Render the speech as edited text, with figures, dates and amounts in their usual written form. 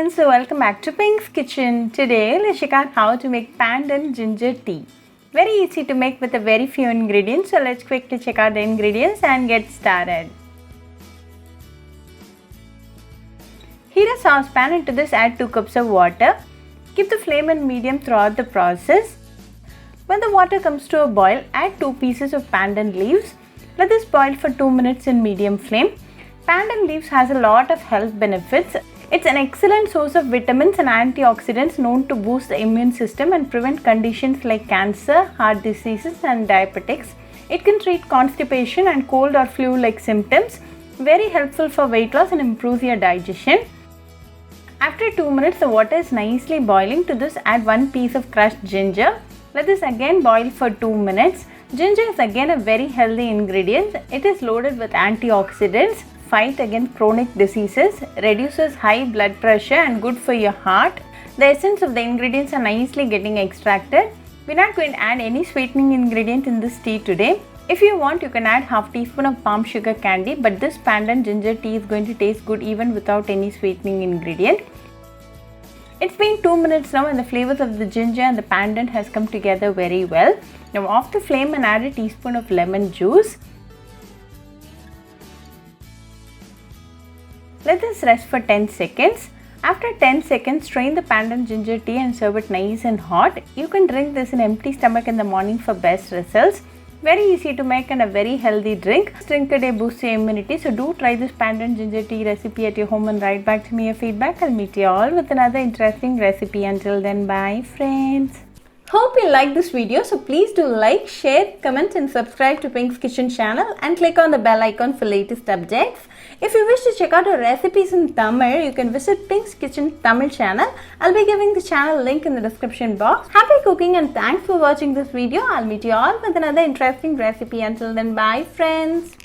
friends, so welcome back to Pink's Kitchen. Today let's check out how to make pandan ginger tea. Very easy to make with a very few ingredients, so let's quickly check out the ingredients and get started. Heat a saucepan, into this add 2 cups of water. Keep the flame on medium throughout the process. When the water comes to a boil, add 2 pieces of pandan leaves. Let this boil for 2 minutes in medium flame. Pandan leaves has a lot of health benefits. It's an excellent source of vitamins and antioxidants known to boost the immune system and prevent conditions like cancer, heart diseases and diabetics. It can treat constipation and cold or flu-like symptoms. Very helpful for weight loss and improves your digestion. After 2 minutes, the water is nicely boiling. To this, add 1 piece of crushed ginger. Let this again boil for 2 minutes. Ginger is again a very healthy ingredient. It is loaded with antioxidants, fight against chronic diseases, reduces high blood pressure and good for your heart. The essence of the ingredients are nicely getting extracted. We're not going to add any sweetening ingredient in this tea today. If you want, you can add half teaspoon of palm sugar candy, but this pandan ginger tea is going to taste good even without any sweetening ingredient. It's been 2 minutes now and the flavors of the ginger and the pandan has come together very well. Now off the flame and add a teaspoon of lemon juice. Let this rest for 10 seconds. After 10 seconds, strain the pandan ginger tea and serve it nice and hot. You can drink this in empty stomach in the morning for best results. Very easy to make and a very healthy drink. This drink a day boosts your immunity, so do try this pandan ginger tea recipe at your home and write back to me your feedback. I'll meet you all with another interesting recipe. Until then, bye friends. Hope you like this video, so please do like, share, comment and subscribe to Pink's Kitchen channel and click on the bell icon for latest updates. If you wish to check out our recipes in Tamil, you can visit Pink's Kitchen Tamil channel. I'll be giving the channel link in the description box. Happy cooking and thanks for watching this video. I'll meet you all with another interesting recipe. Until then, bye friends.